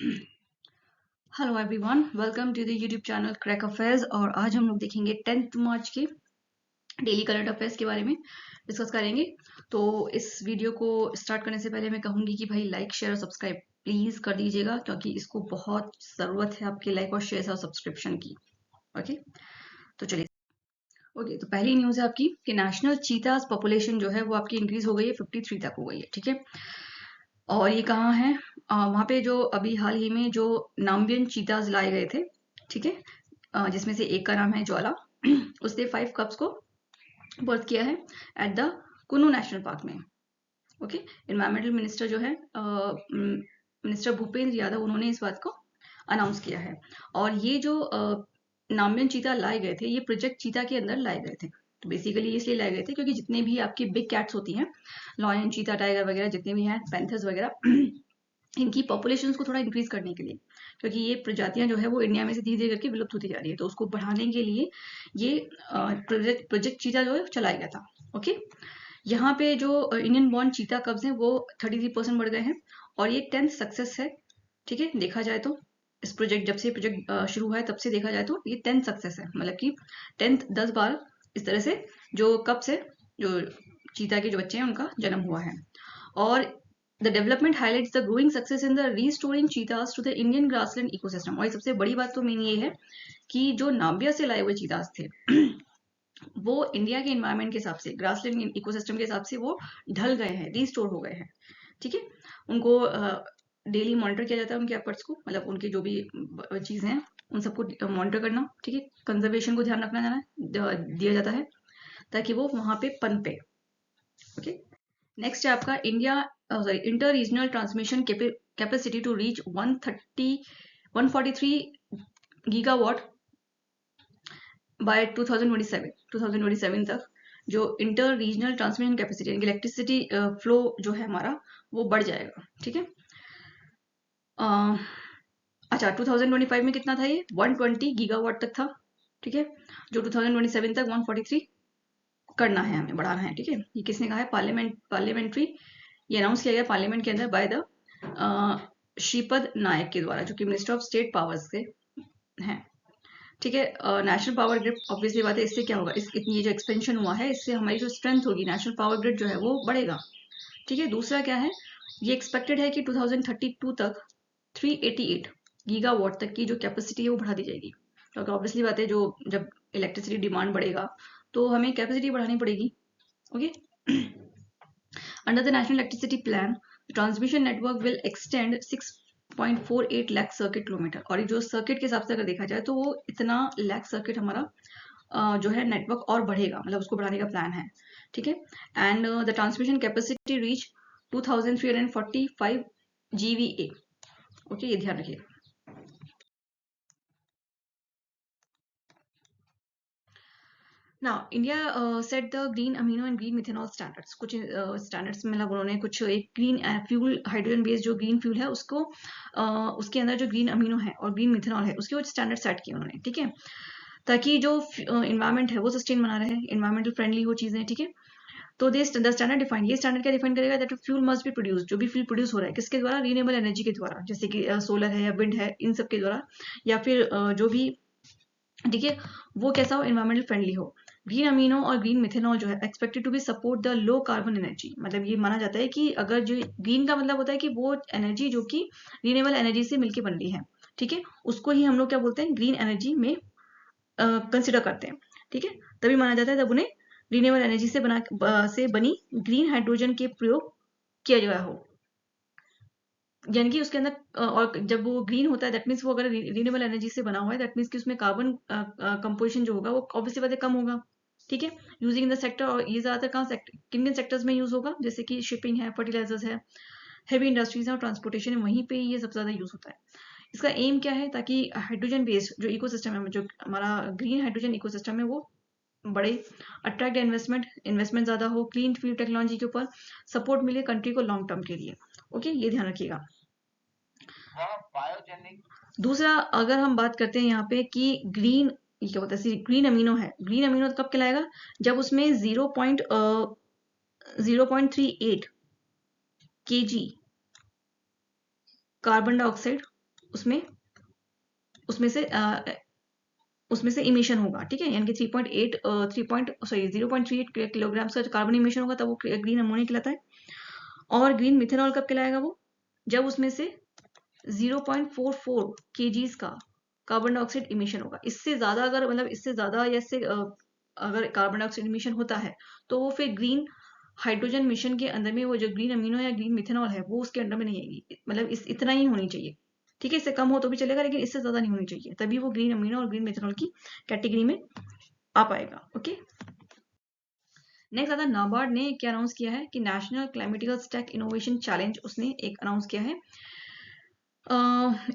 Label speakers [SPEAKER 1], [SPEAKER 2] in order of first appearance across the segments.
[SPEAKER 1] Hello everyone, welcome to the YouTube channel Crack Affairs. और आज हम लोग देखेंगे 10th मार्च के डेली करंट अफेयर्स के बारे में डिस्कस करेंगे। तो इस वीडियो को स्टार्ट करने से पहले मैं कहूंगी कि भाई लाइक शेयर और सब्सक्राइब प्लीज कर दीजिएगा, क्योंकि इसको बहुत ज़रूरत है आपके लाइक और शेयर और सब्सक्रिप्शन की। ओके, तो चलिए। ओके, तो पहली न्यूज़ है आपकी कि नेशनल चीतास पॉपुलेशन जो है वो आपकी इंक्रीज हो गई है, 53 तक हो गई है। ठीक है, और ये कहाँ है? वहाँ पे जो अभी हाल ही में जो नाम्बियन चीताज लाए गए थे, ठीक है, जिसमें से एक का नाम है ज्वाला। उसने 5 कप्स को बर्थ किया है एट द कुनू नेशनल पार्क में। ओके, एनवायरमेंटल मिनिस्टर जो है मिनिस्टर भूपेंद्र यादव, उन्होंने इस बात को अनाउंस किया है। और ये जो नाम्बियन चीता लाए गए थे, ये प्रोजेक्ट चीता के अंदर लाए गए थे। तो बेसिकली इसलिए लाए गए थे क्योंकि जितने भी आपकी बिग कैट्स होती हैं, लॉयन, चीता, टाइगर वगैरह जितने भी हैं, पैंथर्स वगैरह, इनकी पॉपुलेशंस को थोड़ा इंक्रीज करने के लिए, क्योंकि ये प्रजातियां जो है वो इंडिया में से धीरे धीरे करके विलुप्त होती जा रही है, तो उसको बढ़ाने के लिए ये प्रोजेक्ट चीता जो है चलाया गया था। ओके, यहाँ पे जो इंडियन बॉर्न चीता कब्स हैं वो 33% बढ़ गए हैं, और ये 10th सक्सेस है। ठीक है, देखा जाए तो इस प्रोजेक्ट, जब से प्रोजेक्ट शुरू हुआ है तब से देखा जाए तो ये 10th सक्सेस है, मतलब कि 10 बार इस तरह से जो कब्स है, जो चीता के जो बच्चे हैं, उनका जन्म हुआ है। और the development highlights the growing success in the restoring cheetahs to the Indian grassland ecosystem. और सबसे बड़ी बात तो मेन ये है कि जो नाम्बिया से लाए हुए चीतास थे वो इंडिया के एनवायरमेंट के हिसाब से, ग्रासलैंड इकोसिस्टम के हिसाब से वो ढल गए हैं, रीस्टोर हो गए हैं। ठीक है, उनको डेली मॉनिटर किया जाता है, उनके एफर्ट्स को, मतलब उनकी जो भी चीजें हैं उन सबको मॉनिटर करना। ठीक है, कंजर्वेशन को ध्यान रखना दिया जाता है ताकि वो वहां पे पनपे। ओके, नेक्स्ट है आपका India inter regional transmission capacity to reach 143 gigawatt by 2027 तक। जो inter regional transmission capacity, electricity flow जो है हमारा, वो बढ़ जाएगा। ठीक है, अच्छा, 2025 में कितना था? ये 120 गीगावाट तक था। ठीक है, जो 2027 तक 143 करना है, हमें बढ़ाना है। ठीक है, ये किसने कहा है? पार्लियामेंट्री, ये अनाउंस किया गया पार्लियामेंट के अंदर बाय द श्रीपद नायक के द्वारा, जो कि मिनिस्टर ऑफ स्टेट पावर्स से हैं। ठीक है, नेशनल पावर ग्रिड, ऑब्वियसली बात है, इससे क्या होगा? ये जो एक्सपेंशन हुआ है, इससे हमारी जो स्ट्रेंथ होगी, नेशनल पावर ग्रिड जो है वो बढ़ेगा। ठीक है, दूसरा क्या है? ये एक्सपेक्टेड है कि 2032 तक 388 गीगावाट तक की जो कैपेसिटी है वो बढ़ा दी जाएगी। क्योंकि ऑब्वियसली बात है, जो जब इलेक्ट्रिसिटी डिमांड बढ़ेगा तो हमें कैपेसिटी बढ़ानी पड़ेगी। Okay, under the national electricity plan, transmission network will extend 6.48 lakh circuit kilometre. और जो सर्किट के हिसाब से अगर देखा जाए तो वो इतना लाख सर्किट हमारा जो है नेटवर्क और बढ़ेगा, मतलब उसको बढ़ाने का प्लान है। ठीक है, and the transmission capacity reach 2345 GVA। Okay, ये ध्यान रखिए। Now, India set the green amino and green methanol standards. कुछ स्टैंडर्ड्स में, मतलब उन्होंने कुछ एक ग्रीन फ्यूल, हाइड्रोजन बेस्ड जो ग्रीन फ्यूल है उसको उसके अंदर जो ग्रीन अमीनो है और ग्रीन मिथेनॉल है उसके वो स्टैंडर्ड सेट किए उन्होंने। ठीक है, ताकि जो इन्वायरमेंट है वो सस्टेन बना रहे, इन्वायरमेंटल फ्रेंडली हो चीजें। ठीक है, तो दे द स्टैंडर्ड डिफाइन, ये स्टैंडर्ड क्या डिफाइन करेगा? That fuel must be produce, जो भी फ्यूल प्रोड्यूस हो रहा है किसके द्वारा? रीनेबल एनर्जी के द्वारा, जैसे कि सोलर है या विंड है, इन सब के द्वारा, या फिर जो भी, ठीक है, वो कैसा हो? इन्वायरमेंटल फ्रेंडली हो। ग्रीन अमीनो और ग्रीन मिथेनॉल जो है expected to be support the low carbon energy, मतलब ये माना जाता है कि अगर जो ग्रीन का मतलब होता है कि वो एनर्जी जो कि रिन्यूएबल एनर्जी से मिलकर बन रही है। ठीक है, उसको ही हम लोग क्या बोलते हैं? ग्रीन एनर्जी में कंसिडर करते हैं। ठीक है, तभी माना जाता है जब उन्हें रिन्यूएबल एनर्जी से बनी ग्रीन हाइड्रोजन के प्रयोग किया गया हो, यानी कि उसके अंदर और जब वो ग्रीन होता है दैट मीन्स वो अगर रिन्यूएबल एनर्जी से बना हुआ है, दैट मीन्स कि उसमें कार्बन कंपोजिशन जो होगा वो ऑब्वियसली बात है कम होगा। ठीक है, यूजिंग इन द सेक्टर, और ये ज्यादातर कहाँ किन किन सेक्टर्स में यूज होगा? जैसे कि शिपिंग है, फर्टिलाइजर्स है, हेवी इंडस्ट्रीज है और ट्रांसपोर्टेशन है, वहीं पे ये सबसे ज्यादा यूज होता है। इसका एम क्या है? ताकि हाइड्रोजन बेस्ड जो इकोसिस्टम है, जो हमारा ग्रीन हाइड्रोजन इकोसिस्टम है, वो बड़े, अट्रैक्ट इन्वेस्टमेंट ज्यादा हो, क्लीन फ्यूल टेक्नोलॉजी के ऊपर सपोर्ट मिले कंट्री को लॉन्ग टर्म के लिए। ओके, ये ध्यान रखिएगा। दूसरा, अगर हम बात करते हैं यहाँ पे कि ग्रीन, ये क्या होता है? ग्रीन अमीनो है, ग्रीन अमीनो कब कहलाएगा? जब उसमें 0.38 kg कार्बन डाइऑक्साइड उसमें उसमें से उसमें से इमिशन होगा, ठीक है, यानी कि 0.38 किलोग्राम का कार्बन इमिशन होगा, तब वो ग्रीन अमोनिया कहलाता है। और ग्रीन मिथेनॉल कब कहलाएगा वो, जब उसमें से 0.44 kgs का कार्बन डाइऑक्साइड इमिशन होगा। इससे ज्यादा अगर मतलब इससे ज्यादा या इससे अगर कार्बन डाइऑक्साइड इमिशन होता है तो वो फिर ग्रीन हाइड्रोजन मिशन के अंदर में वो जो ग्रीन अमीनो या ग्रीन मिथेनॉल है वो उसके अंडर में नहीं आएगी, मतलब इतना ही होनी चाहिए, ठीक है। इससे कम हो तो भी चलेगा लेकिन इससे ज्यादा नहीं होनी चाहिए, तभी वो ग्रीन अमीनो और ग्रीन मिथेनॉल की कैटेगरी में आ पाएगा। ओके, नेक्स्ट आता है नाबार्ड ने क्या अनाउंस किया है कि national climatical stack innovation challenge उसने एक अनाउंस किया है,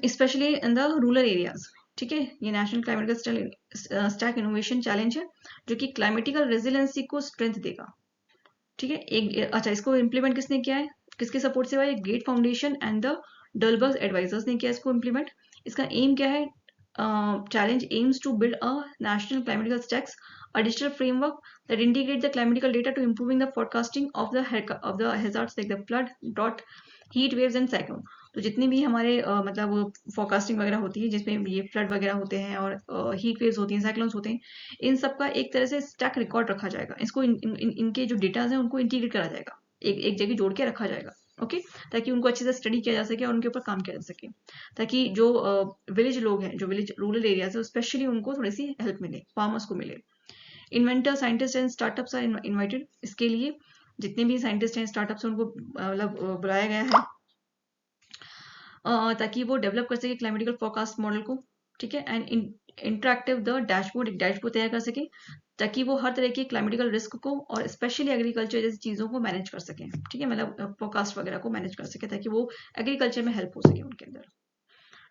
[SPEAKER 1] specially in the rural areas, ठीक है। ये national climatical stack innovation challenge है जो कि क्लाइमेटिकल रेजिलेंसी को स्ट्रेंथ देगा, ठीक है। एक अच्छा, इसको इम्प्लीमेंट किसने किया है, किसके सपोर्ट से हुआ है, Gates foundation and the Dalberg advisors ने किया इसको इम्प्लीमेंट। इसका एम क्या है, challenge aims to build a national climatical stacks, a digital framework that integrates the climatical data to improving the forecasting of the hazards like the flood, drought, heat waves and cyclone। तो जितनी भी हमारे मतलब forecasting वगैरह होती है जिसमें ये फ्लड वगैरह होते हैं और हीट वेव्स होती हैं, साइक्लोन्स होते हैं, इन सब का एक तरह से स्टैक रिकॉर्ड रखा जाएगा। इसको इनके जो डेटाज हैं उनको इंटीग्रेट करा जाएगा, एक जगह जोड़ के रखा जाएगा, ओके, ताकि उनको अच्छे से स्टडी किया जा सके और उनके ऊपर काम किया जा सके, ताकि जो विलेज लोग हैं, जो विलेज रूरल एरियाज है, स्पेशली उनको थोड़ी सी हेल्प मिले, फार्मर्स को मिले। Inventor, scientist and startups are invited. इसके लिए जितने भी साइंटिस्ट हैं, स्टार्टअप्स हैं, उनको मतलब बुलाया गया है ताकि वो डेवलप कर सके क्लाइमेटिकल फोरकास्ट मॉडल को, ठीक है। एंड इंटरेक्टिव द डैशबोर्ड, एक डैशबोर्ड तैयार कर सके ताकि वो हर तरह के क्लाइमेटिकल रिस्क को और स्पेशली एग्रीकल्चर जैसी चीज़ों को मैनेज कर सकें, ठीक है, मतलब फोरकास्ट वगैरह को मैनेज कर सके ताकि वो एग्रीकल्चर में हेल्प हो सके उनके अंदर।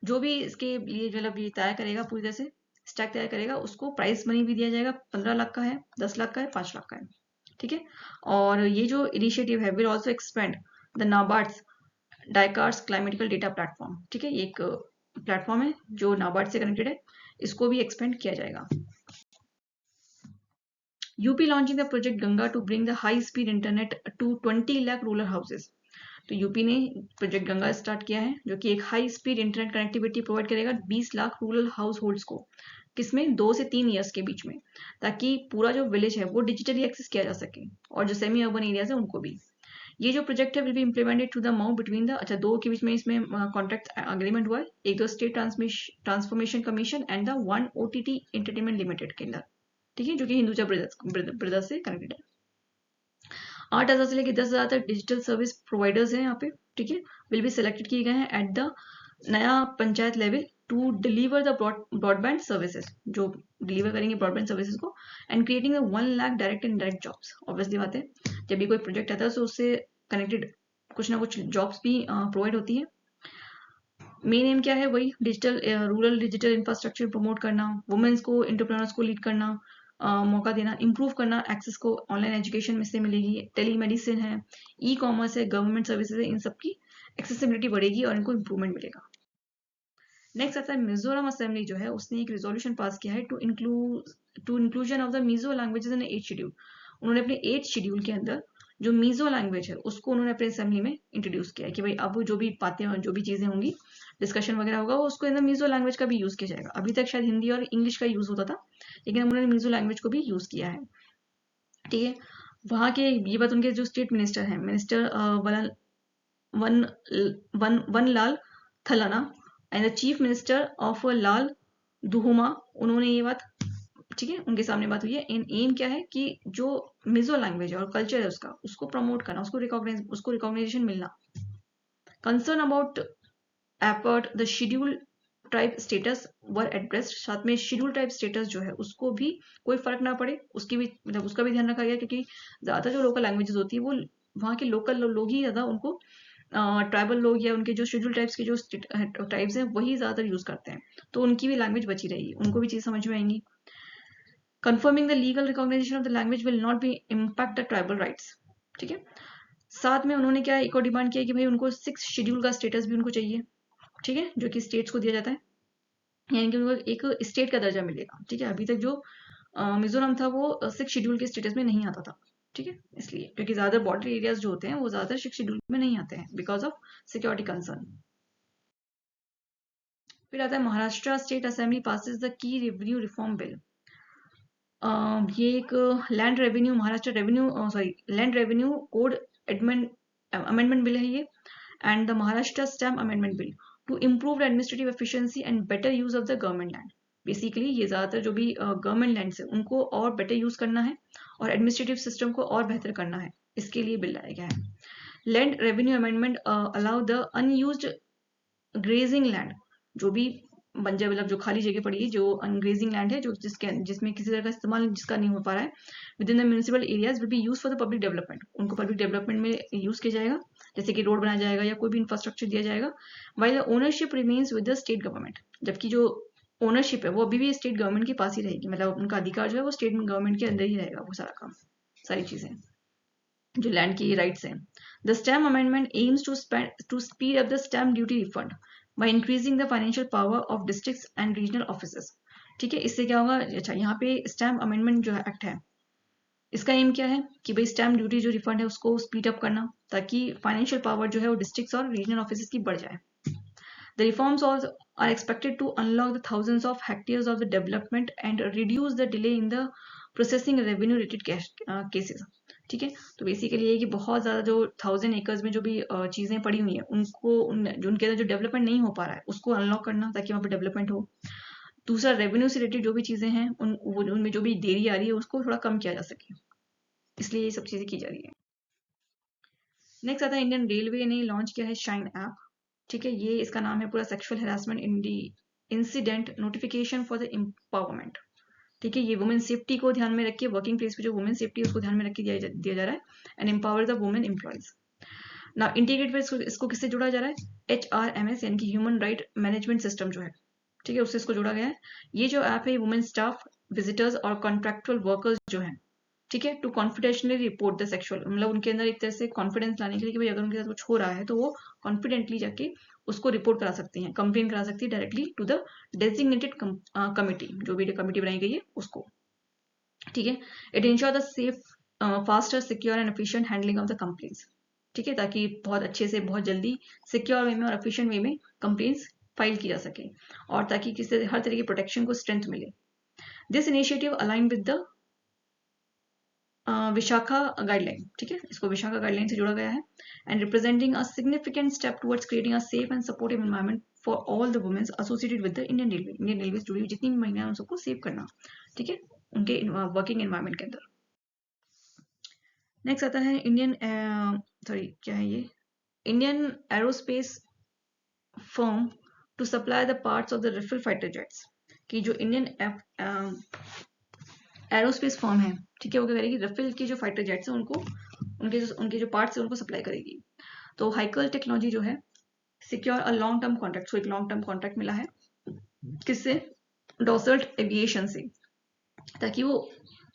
[SPEAKER 1] जो भी इसके लिए मतलब ये तैयार करेगा, पूरी तरह से स्टैक तैयार करेगा, उसको प्राइस मनी भी दिया जाएगा। 15 लाख का है, 10 लाख का है, 5 लाख का है, ठीक है। और ये जो इनिशिएटिव है will also expand the NABARD's DiCRA's climatical data platform, ठीक है। ये एक प्लेटफॉर्म है जो नाबार्ड से कनेक्टेड है, इसको भी एक्सपेंड किया जाएगा। UP launching the project Ganga to bring the high speed internet to 20 lakh rural houses. तो यूपी ने प्रोजेक्ट गंगा स्टार्ट किया है जो कि एक high speed internet connectivity provide करेगा 20 लाख रूरल हाउस होल्ड्स को, किसमें 2 से 3 ईयर्स के बीच में, ताकि पूरा जो विलेज है वो डिजिटली एक्सेस किया जा सके और जो सेमी अर्बन एरियाज है उनको भी। ये जो प्रोजेक्ट है will be implemented to the MoU between the, अच्छा, दो के बीच में इसमें कॉन्ट्रैक्ट अग्रीमेंट हुआ है, एक तो state transformation commission and the one OTT entertainment limited के अंदर, ठीक है, जो कि हिंदुजा ब्रदर्स से कनेक्टेड है। 8,000 से लेकर 10,000 तक डिजिटल सर्विस प्रोवाइडर्स हैं यहाँ पे, ठीक है, विल बी सिलेक्टेड किए गए हैं एट द नया panchayat level to deliver the broadband services, जो डिलीवर करेंगे ब्रॉडबैंड सर्विसेज को, and creating 1 lakh direct and indirect jobs. Obviously बात है, जब भी कोई प्रोजेक्ट आता है तो उससे कनेक्टेड कुछ ना कुछ जॉब्स भी प्रोवाइड होती है। मेन एम क्या है, वही digital rural digital infrastructure promote करना, वुमेन्स को एंटरप्रेन्योर्स को लीड करना, मौका देना, इंप्रूव करना, एक्सेस को ऑनलाइन एजुकेशन में से मिलेगी, टेली मेडिसिन है, ई कॉमर्स है, गवर्नमेंट सर्विसेज है, इन सब की एक्सेसिबिलिटी बढ़ेगी और इनको इंप्रूवमेंट मिलेगा। नेक्स्ट आता है मिजोरम असेंबली जो है उसने एक रेजोल्यूशन पास किया है to inclusion of the Mizo languages in 8th schedule. उन्होंने अपने 8th शेड्यूल के अंदर जो मीजो लैंग्वेज है उसको उन्होंने अपने असेंबली में इंट्रोड्यूस किया है कि भाई अब जो भी बातें और जो भी चीजें होंगी, डिस्कशन वगैरह होगा, वो उसको अंदर मीजो लैंग्वेज का भी यूज किया जाएगा। अभी तक शायद हिंदी और इंग्लिश का यूज होता था, लेकिन उन्होंने मीजो लैंग्वेज को भी यूज किया है, ठीक है। वहाँ के ये बात उनके जो स्टेट मिनिस्टर हैं, minister one one one Lal Thalana and the chief minister of Lal Duhoma, उन्होंने ये बात, ठीक है, उनके सामने बात हुई है। इन एम क्या है कि जो मिजो लैंग्वेज है और कल्चर है उसका, उसको प्रमोट करना, उसको रिकॉग्नाइजेशन मिलना। Concern about Appert the schedule tribe status were addressed. साथ में शेड्यूल ट्राइब स्टेटस जो है उसको भी कोई फर्क ना पड़े, उसकी भी मतलब उसका भी ध्यान रखा गया, क्योंकि ज्यादातर जो लोकल लैंग्वेजेस होती है वो वहाँ के लोकल लोग ही ज्यादा उनको, ट्राइबल लोग या उनके जो शेड्यूल ट्राइब्स के जो ट्राइब्स हैं वही ज्यादातर यूज करते हैं, तो उनकी भी लैंग्वेज बची रहेगी, उनको भी चीज समझ में आएंगी। confirming the legal recognition of the language will not be impact the tribal rights, ठीक है। साथ में उन्होंने क्या एक और डिमांड किया कि भाई उनको 6 शेड्यूल का स्टेटस भी उनको चाहिए, ठीक है, जो कि स्टेट्स को दिया जाता है, यानी कि उनको एक स्टेट का दर्जा मिलेगा, ठीक है। अभी तक जो मिजोरम था वो 6 शेड्यूल के स्टेटस में नहीं आता था, ठीक है, इसलिए क्योंकि ज्यादा बॉर्डर एरियाज जो होते हैं वो ज्यादातर 6 शेड्यूल में नहीं आते हैं बिकॉज ऑफ सिक्योरिटी कंसर्न। फिर आता है Maharashtra state assembly passes the की रेवेन्यू रिफॉर्म बिल। ये एक land revenue Maharashtra revenue land revenue code amendment bill है ये, and the Maharashtra stamp amendment bill to improve administrative efficiency and better use of the government land. Basically ये ज्यादातर जो भी government land है उनको और बेटर यूज करना है और एडमिनिस्ट्रेटिव सिस्टम को और बेहतर करना है, इसके लिए बिल लाया गया है। Land revenue amendment allow the unused grazing land, जो भी बंजर मतलब जो खाली जगह पड़ी है, जो अनग्रेजिंग लैंड है, जो जिसमें किसी तरह का इस्तेमाल जिसका नहीं हो पा रहा है, with in the municipal areas will be use for the public development, उनको पब्लिक डेवलपमेंट में यूज किया जाएगा, जैसे कि रोड बनाया जाएगा या कोई भी इंफ्रास्ट्रक्चर दिया जाएगा। While the ownership remains with the state government, जबकि जो ओनरशिप है वो अभी भी स्टेट गवर्नमेंट के पास ही रहेगी, मतलब उनका अधिकार जो है वो स्टेट गवर्नमेंट के अंदर ही रहेगा, वो सारा काम, सारी चीजें जो लैंड की राइट्स हैं। The stamp amendment aims to speed up the stamp duty refund by increasing the financial power of districts and regional offices. ठीक है, इससे क्या होगा, अच्छा यहाँ पे स्टैम्प अमेंडमेंट जो एक्ट है, इसका एम क्या है कि भाई स्टैम्प ड्यूटी जो रिफंड है उसको स्पीड अप करना, ताकि फाइनेंशियल पावर जो है वो डिस्ट्रिक्ट्स और रीजनल ऑफिसेस की बढ़ जाए। The reforms are expected to unlock the thousands of hectares of the development and reduce the delay in the processing revenue related cases। ठीक है, तो बेसिकली ये कि बहुत ज़्यादा जो 1000 एकर्स में जो भी चीज़ें पड़ी हुई हैं उनको जो उनके अंदर जो डेवलपमेंट नहीं हो पा रहा है उसको अनलॉक करना, ताकि वहाँ पर डेवलपमेंट हो। दूसरा, रेवेन्यू से रिलेटेड जो भी चीज़ें हैं उनमें जो भी देरी आ रही है उसको थोड़ा कम किया जा सके, इसलिए ये सब चीज़ें की जा रही है। नेक्स्ट आता है इंडियन रेलवे ने लॉन्च किया है शाइन ऐप। ठीक है, ये इसका नाम है पूरा sexual harassment incident notification for the empowerment. ठीक है, ये वुमेन सेफ्टी को ध्यान में रख के, वर्किंग प्लेस पे जो वुमेन सेफ्टी है उसको ध्यान में रख के दिया जा रहा है, and empower the women employees. ना इंटीग्रेट पे इसको किससे जोड़ा जा रहा है, HRMS यानी कि ह्यूमन राइट मैनेजमेंट सिस्टम जो है, ठीक है, उससे इसको जोड़ा गया है। ये जो ऐप है वुमेन स्टाफ, विजिटर्स और कॉन्ट्रैक्चुअल वर्कर्स जो है, ठीक है, to confidentially report the sexual, मतलब उनके अंदर एक तरह से कॉन्फिडेंस लाने के लिए कि भाई अगर उनके साथ कुछ हो रहा है तो वो कॉन्फिडेंटली जाके उसको रिपोर्ट करा सकती हैं, कंप्लेन करा सकती है directly to the designated committee, जो भी कमिटी बनाई गई है उसको। ठीक है, it ensure the safe faster secure and efficient handling of the complaints. ठीक है, ताकि बहुत अच्छे से बहुत जल्दी सिक्योर वे में और एफिशिएंट वे में कंप्लेंट्स फाइल की जा सके, और ताकि किसी हर तरह की प्रोटेक्शन को स्ट्रेंथ मिले। This initiative align with the Vishakha guideline. ठीक है, इसको विशाखा गाइडलाइन से जोड़ा गया है, and representing a significant step towards creating a safe and supportive environment for all the women associated with the Indian railway. Indian railway से जुड़ी हुई जितनी भी महिलाएं उन सबको सेव करना, ठीक है, उनके वर्किंग एनवायरनमेंट के अंदर। नेक्स्ट आता है इंडियन क्या है ये, Indian aerospace firm to supply the parts of the Rafale fighter jets. कि जो इंडियन एरोस्पेस फर्म है, ठीक है, वो क्या करेगी, राफेल के जो फाइटर जेट्स हैं उनको उनके जो पार्ट्स हैं उनको सप्लाई करेगी। तो हाइकल टेक्नोलॉजी जो है secure a long term contract, एक लॉन्ग टर्म कॉन्ट्रैक्ट मिला है किससे, डॉसल्ट एविएशन से, ताकि वो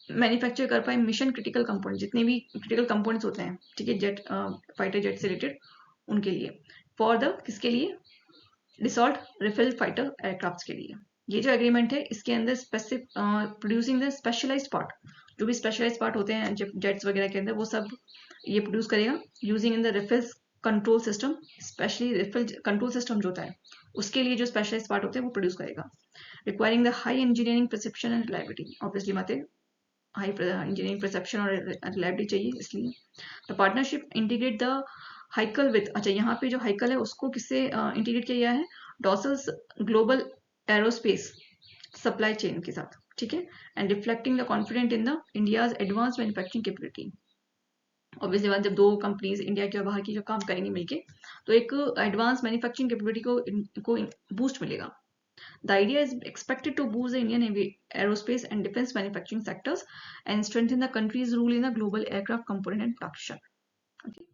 [SPEAKER 1] मैन्युफैक्चर कर पाए मिशन क्रिटिकल कंपोनेंट, जितने भी क्रिटिकल कंपोनेंट्स होते हैं, ठीक है, जेट फाइटर जेट से रिलेटेड, उनके लिए, फॉर द किसके लिए, डिसॉल्ट राफेल फाइटर एयरक्राफ्ट के लिए। ये जो एग्रीमेंट है इसके अंदर specific producing the specialised part, जो भी स्पेशलाइज्ड पार्ट होते हैं जेट्स वगैरह के अंदर वो सब ये प्रोड्यूस करेगा, using in the Rafale control system, specially Rafale control system जो होता है उसके लिए जो स्पेशलाइज्ड पार्ट होते हैं वो प्रोड्यूस करेगा, requiring the high engineering perception and reliability. Obviously बातें हाई इंजीनियरिंग परसेप्शन और रिलायबिलिटी चाहिए, इसलिए the partnership integrate the हाइकल with, अच्छा यहाँ पे जो हाइकल है उसको किससे इंटीग्रेट किया गया है, डॉसल्स ग्लोबल एरोस्पेस सप्लाई चेन के साथ। ठीक है, and reflecting the confident in the India's advance manufacturing capability. Obviously बात, जब दो कंपनीज इंडिया की और बाहर की जो काम करेंगी मिलके, तो एक एडवांस मैन्युफैक्चरिंग कैपेबिलिटी को बूस्ट मिलेगा। The idea is expected to boost the Indian aerospace and defense manufacturing sectors and strengthen the country's role in the global aircraft component and production. Okay,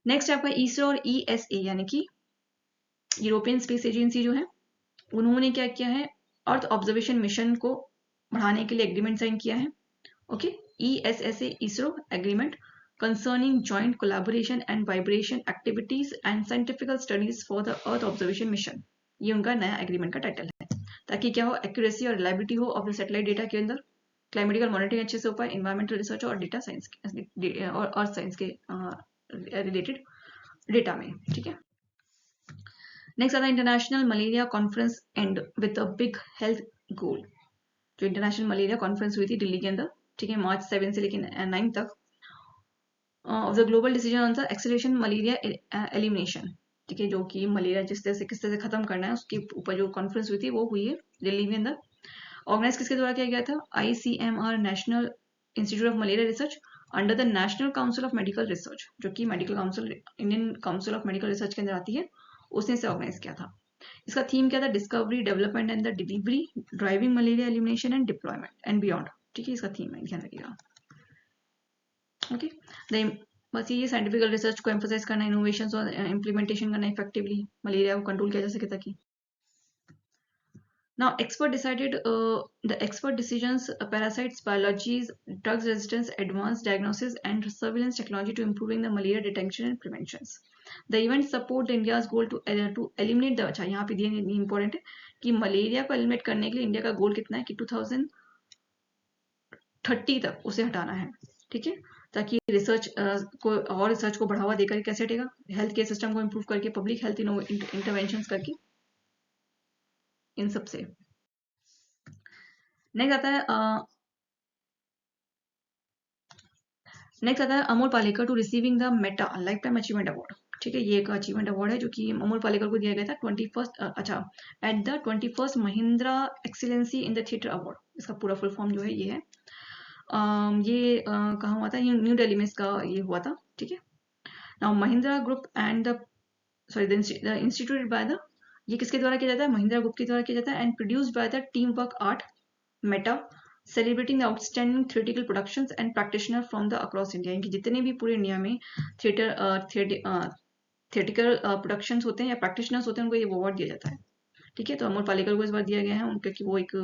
[SPEAKER 1] next आपका ISRO और ESA यानी कि European space agency जो है, उन्होंने क्या किया है, अर्थ ऑब्जर्वेशन मिशन को बढ़ाने के लिए एग्रीमेंट साइन किया है। Okay, ESSA ISRO agreement concerning joint collaboration and vibration activities and scientific studies for the Earth observation mission। ये उनका नया एग्रीमेंट का टाइटल है, ताकि क्या हो, एक्यूरेसी और रिलायबिलिटी हो ऑफ द सैटेलाइट डेटा के अंदर, क्लाइमेटिकल मॉनिटरिंग अच्छे से हो पाए, एनवायरमेंटल रिसर्च और डेटा साइंस और अर्थ साइंस के रिलेटेड डेटा में। ठीक है, नेक्स्ट आता है international malaria conference and with a big health goal. जो इंटरनेशनल मलेरिया कॉन्फ्रेंस हुई थी दिल्ली के अंदर, ठीक है, मार्च 7 से लेकर 9 तक, of the global decision on the acceleration malaria elimination, ठीक है, जो कि मलेरिया जिस तरह से किस तरह से खत्म करना है उसके ऊपर जो कॉन्फ्रेंस हुई थी वो हुई है दिल्ली के अंदर। ऑर्गेनाइज किसके द्वारा किया गया था? ICMR, national institute of malaria research, under the national council of medical research, जो कि medical council, Indian council of medical research के अंदर आती है, उसने इसे ऑर्गेनाइज किया था। इसका थीम क्या था? Discovery, development and the delivery, driving malaria elimination and deployment and beyond, ठीक है, इसका थीम है, ध्यान रखिएगा। ओके, बस ये साइंटिफिक रिसर्च को एम्फोसाइज करना, इनोवेशंस और इम्प्लीमेंटेशन करना इफेक्टिवली मलेरिया को कंट्रोल किया जा सके ताकि। Now, the expert decisions, parasites, biologies, drugs resistance, advanced diagnosis and surveillance technology to improving the malaria detection and preventions. The event support the India's goal to eliminate the, अच्छा यहाँ पे दिया important है कि मलेरिया को eliminate करने के लिए इंडिया का गोल कितना है कि 2030 तक उसे हटाना है, ठीक है, ताकि रिसर्च को बढ़ावा देकर कैसे हटेगा? हेल्थ केयर सिस्टम को इम्प्रूव करके, पब्लिक हेल्थ इंटरवेंशन करके, इन सब से। नेक्स्ट आता है Amol Palekar to receiving the Meta life time achievement award, ठीक है, ये एक अचीवमेंट अवार्ड है जो कि अमोल पालेकर को दिया गया था 21st at the 21st Mahindra excellency in the theatre award. इसका पूरा फुल फॉर्म जो है ये है, ये कहाँ हुआ था? न्यू दिल्ली में इसका ये हुआ था, ठीक है। Now Mahindra group and the instituted by the, ये किसके द्वारा किया जाता है? महिंद्रा ग्रुप के द्वारा किया जाता है, and produced by the team work art Meta, celebrating the outstanding theatrical productions and practitioner from the across India, इनकी जितने भी पूरे इंडिया में थिएटिकल प्रोडक्शंस होते हैं या प्रैक्टिशनर्स होते हैं उनको ये अवार्ड दिया जाता है, ठीक है। तो अमोल पालेकर को इस बार दिया गया है उनके कि वो एक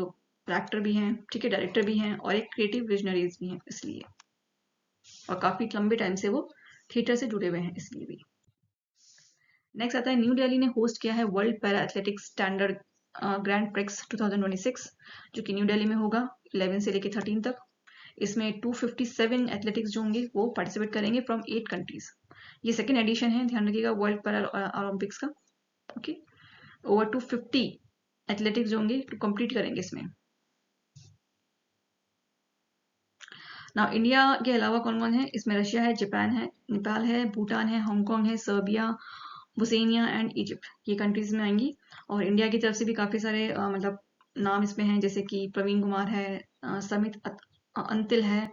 [SPEAKER 1] एक्टर भी हैं, ठीक है, डायरेक्टर भी हैं और एक क्रिएटिव विजनरीज भी हैं, इसलिए, और काफी लंबे टाइम से वो थिएटर से जुड़े हुए हैं, इसलिए भी। नेक्स्ट आता है न्यू दिल्ली ने होस्ट किया है world para athletics standard grand prix 2026, जो कि न्यू दिल्ली में होगा 11 से लेकर 13 तक। इसमें 257 एथलेटिक्स जो होंगे वो पार्टिसिपेट करेंगे फ्रॉम 8 कंट्रीज। ये सेकेंड एडिशन है, ध्यान रखिएगा, वर्ल्ड पैरा ओलंपिक्स का। ओके, ओवर 250 एथलेटिक्स जो होंगे तो कंप्लीट करेंगे इसमें। ना इंडिया के अलावा कौन कौन है इसमें? रशिया है, जापान है, नेपाल है, भूटान है, हांगकांग है, सर्बिया, बुसेनिया एंड इजिप्ट, ये कंट्रीज में आएंगी। और इंडिया की तरफ से भी काफी सारे मतलब नाम इसमें हैं, जैसे कि प्रवीण कुमार है, समित अंतिल है,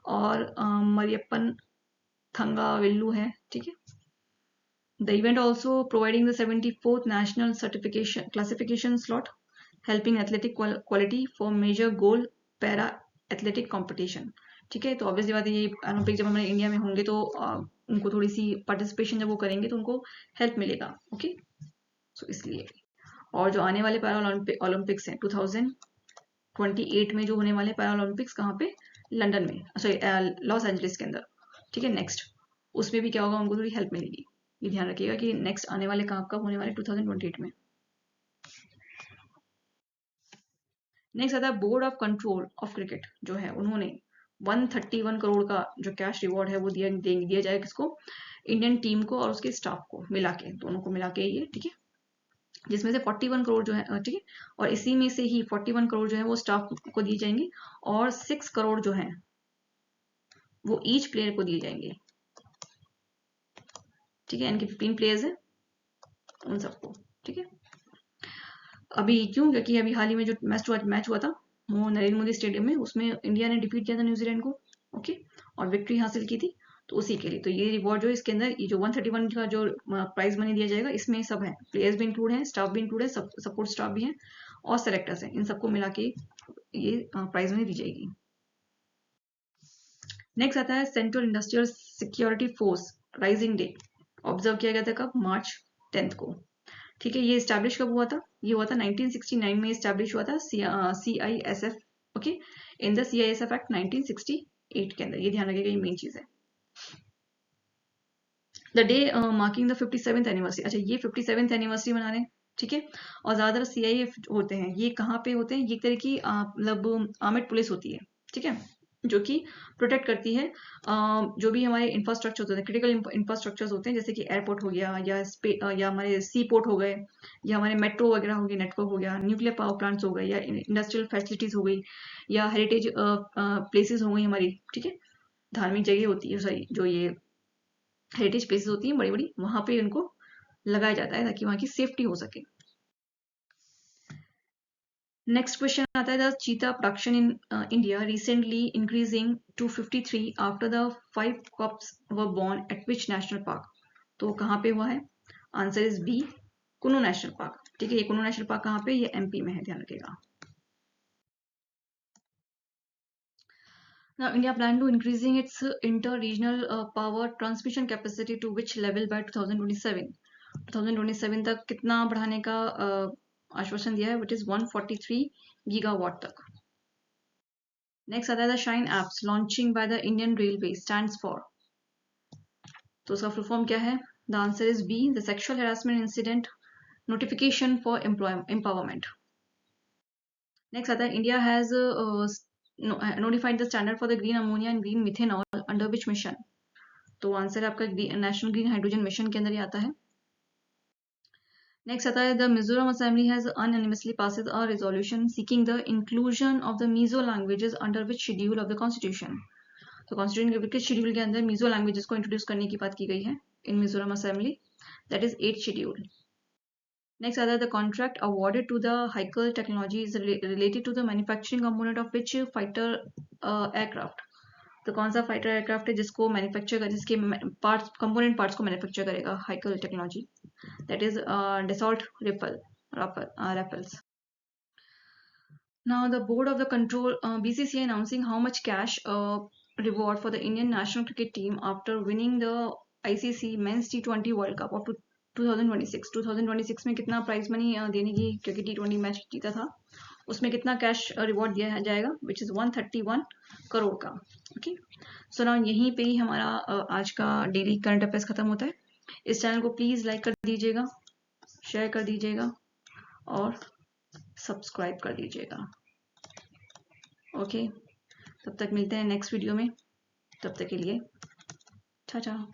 [SPEAKER 1] और मरियप्पन थंगावेल्लू है, ठीक है। The event also providing the 74th national certification classification slot, helping athletic quality for major goal para athletic competition, ठीक है। तो ऑब्वियसली बात है, ये ओलंपिक जब हमारे इंडिया में होंगे तो उनको थोड़ी सी पार्टिसिपेशन जब वो करेंगे तो उनको हेल्प मिलेगा, ओके, सो इसलिए। और जो आने वाले पैरा ओलंपिक्स हैं 2028 में जो होने वाले पैरा ओलंपिक्स, कहाँ पे? लंदन में, सॉरी लॉस एंजलिस के अंदर, ठीक है। नेक्स्ट उसमें भी क्या होगा, उनको थोड़ी हेल्प मिलेगी, ये ध्यान रखिएगा कि नेक्स्ट आने वाले कब होने वाले 2028 में। नेक्स्ट आता है board of control of cricket, जो है उन्होंने 131 करोड़ का जो कैश रिवॉर्ड है वो दिया जाएगा किसको? इंडियन टीम को और उसके स्टाफ को मिला के, दोनों को मिला के ये, ठीक है, जिसमें से 41 करोड़ जो है, ठीक है, और इसी में से ही 41 करोड़ जो है वो स्टाफ को दिए जाएंगे, और 6 करोड़ जो है वो ईच प्लेयर को दिए जाएंगे, ठीक है। इनके 15 प्लेयर्स हैं उन सबको, ठीक है। अभी क्यों? क्योंकि अभी हाल ही में जो मैच हुआ था वो नरेंद्र मोदी स्टेडियम में, उसमें इंडिया ने डिफीट किया था न्यूजीलैंड को, ओके, और विक्ट्री हासिल की थी, तो उसी के लिए तो ये रिवॉर्ड जो इसके अंदर ये जो 131 का जो प्राइज मनी दिया जाएगा, इसमें सब है, प्लेयर्स भी इंक्लूड हैं, स्टाफ भी इंक्लूड है, सपोर्ट स्टाफ भी है और सेलेक्टर्स हैं, इन सबको मिला के ये प्राइज मनी दी जाएगी। नेक्स्ट आता है central industrial security force rising day, observe किया गया था कब? मार्च 10 को, ठीक है। ये स्टैब्लिश कब हुआ था? ये हुआ था 1969 में स्टैब्लिश हुआ था CISF, okay, in the CISF act 1968 के अंदर, ये ध्यान रखिएगा, ये मेन चीज है। The day marking the 57th anniversary, अच्छा ये 57th एनिवर्सरी मना रहे हैं, ठीक है। और ज्यादातर CIF होते हैं, ये कहाँ पे होते हैं? ये एक तरह की मतलब आर्मेड पुलिस होती है, ठीक है। जो कि प्रोटेक्ट करती है जो भी हमारे इंफ्रास्ट्रक्चर होते हैं, क्रिटिकल इंफ्रास्ट्रक्चर्स होते हैं, जैसे कि एयरपोर्ट हो गया या हमारे सी पोर्ट हो गए, या हमारे मेट्रो वगैरह हो गए, नेटवर्क हो गया, न्यूक्लियर पावर प्लांट्स हो गए, या इंडस्ट्रियल फैसिलिटीज हो गई, या हेरिटेज प्लेसेस हो गई हमारी, ठीक है, धार्मिक जगह होती है, सॉरी, जो ये हेरिटेज प्लेसेस होती हैं बड़ी बड़ी, वहां पे उनको लगाया जाता है ताकि वहां की सेफ्टी हो सके। नेक्स्ट क्वेश्चन आता है, the cheetah production in India recently increasing to 53 after the 5 cubs were born at which national park? तो कहाँ पे हुआ है? Answer is B, Kuno national park. ठीक है, ये कुनू नेशनल पार्क कहाँ पे? ये एमपी में है, ध्यान रखिएगा। Now, India plan to increasing its inter-regional power transmission capacity to which level by 2027? 2027 तक कितना बढ़ाने का आश्वासन दिया है? विच इज 143 गीगावाट तक। नेक्स्ट आता है, the SHINE apps launching by the Indian railway stands for? तो उसका फुल फॉर्म क्या है? The answer is B, the sexual harassment incident notification for empowerment. Next आता है, India has notified the standard for the green ammonia and green methanol under which mission? तो answer आपका national green hydrogen mission के अंदर ही आता है। Next आता है, the Mizoram assembly has unanimously passes a resolution seeking the inclusion of the Mizo languages under which schedule of the constitution? तो constitution के किस शेड्यूल के अंदर मिजो लैंग्वेजेस को इंट्रोड्यूस करने की बात की गई है in Mizoram assembly? That is 8th schedule. Next, other the contract awarded to the Haikel Technology is related to the manufacturing component of which fighter aircraft? तो कौन सा फाइटर एयरक्राफ्ट है जिसको मैन्युफैक्चर कर, जिसके पार्ट्स, कंपोनेंट पार्ट्स को manufacture करेगा Hical technology? That is Dassault Rafales. Now the board of the control BCCI announcing how much cash reward for the Indian national cricket team after winning the ICC Men's T20 World Cup of 2026? 2026 में कितना prize money देने की, क्योंकि T20 match जीता था, उसमें कितना cash reward दिया जाएगा? विच इज 131 करोड़ का। ओके, सो नाउ यहीं पे ही हमारा आज का डेली करंट अफेयर्स खत्म होता है। इस चैनल को प्लीज लाइक कर दीजिएगा, शेयर कर दीजिएगा और सब्सक्राइब कर दीजिएगा। ओके, तब तक मिलते हैं नेक्स्ट वीडियो में, तब तक के लिए टाटा।